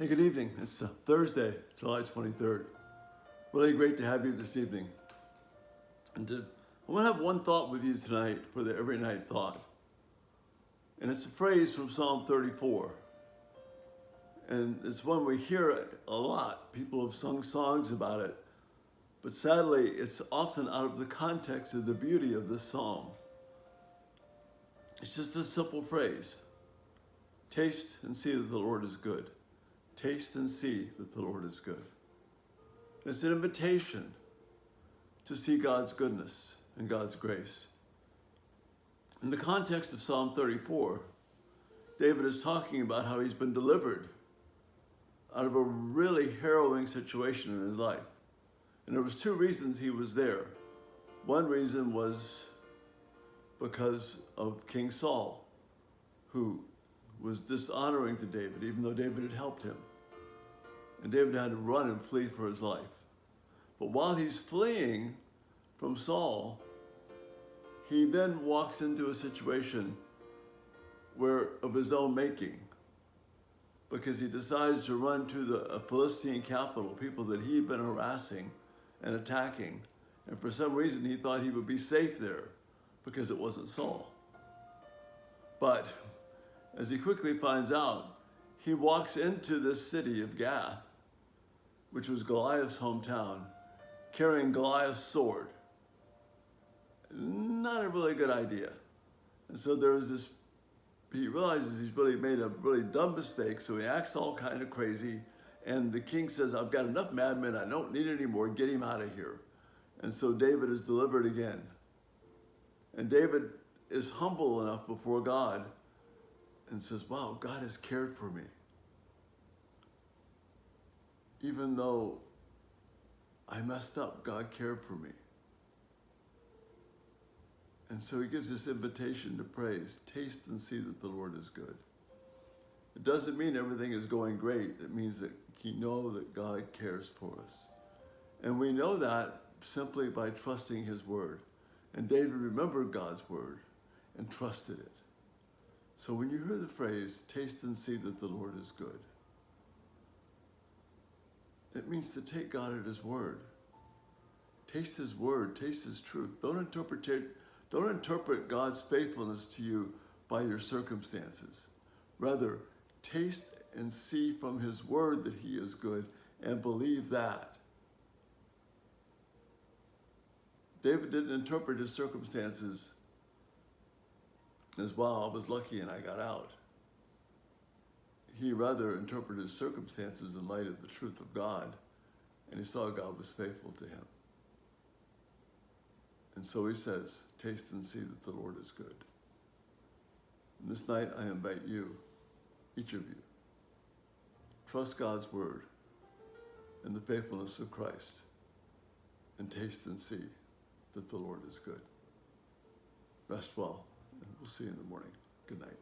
Hey, good evening. It's Thursday, July 23rd. Really great to have you this evening. I want to have one thought with you tonight for the Everynight thought. And it's a phrase from Psalm 34. And it's one we hear a lot. People have sung songs about it. But sadly, it's often out of the context of the beauty of this psalm. It's just a simple phrase. Taste and see that the Lord is good. Taste and see that the Lord is good. It's an invitation to see God's goodness and God's grace. In the context of Psalm 34, David is talking about how he's been delivered out of a really harrowing situation in his life. And there was two reasons he was there. One reason was because of King Saul, who was dishonoring to David, even though David had helped him. And David had to run and flee for his life. But while he's fleeing from Saul, he then walks into a situation of his own making, because he decides to run to the Philistine capital, people that he'd been harassing and attacking. And for some reason, he thought he would be safe there because it wasn't Saul. But as he quickly finds out, he walks into this city of Gath, which was Goliath's hometown, carrying Goliath's sword. Not a really good idea. And so he realizes he's really made a really dumb mistake, so he acts all kind of crazy. And the king says, I've got enough madmen, I don't need any more, get him out of here. And so David is delivered again. And David is humble enough before God and says, wow, God has cared for me. Even though I messed up, God cared for me. And so he gives this invitation to praise. Taste and see that the Lord is good. It doesn't mean everything is going great. It means that you know that God cares for us. And we know that simply by trusting his word. And David remembered God's word and trusted it. So when you hear the phrase, taste and see that the Lord is good, it means to take God at his word. Taste his word, taste his truth. Don't interpret God's faithfulness to you by your circumstances. Rather, taste and see from his word that he is good and believe that. David didn't interpret his circumstances as, wow, I was lucky and I got out. He rather interpreted his circumstances in light of the truth of God, and he saw God was faithful to him. And so he says, taste and see that the Lord is good. And this night I invite you, each of you, trust God's word and the faithfulness of Christ, and taste and see that the Lord is good. Rest well, and we'll see you in the morning. Good night.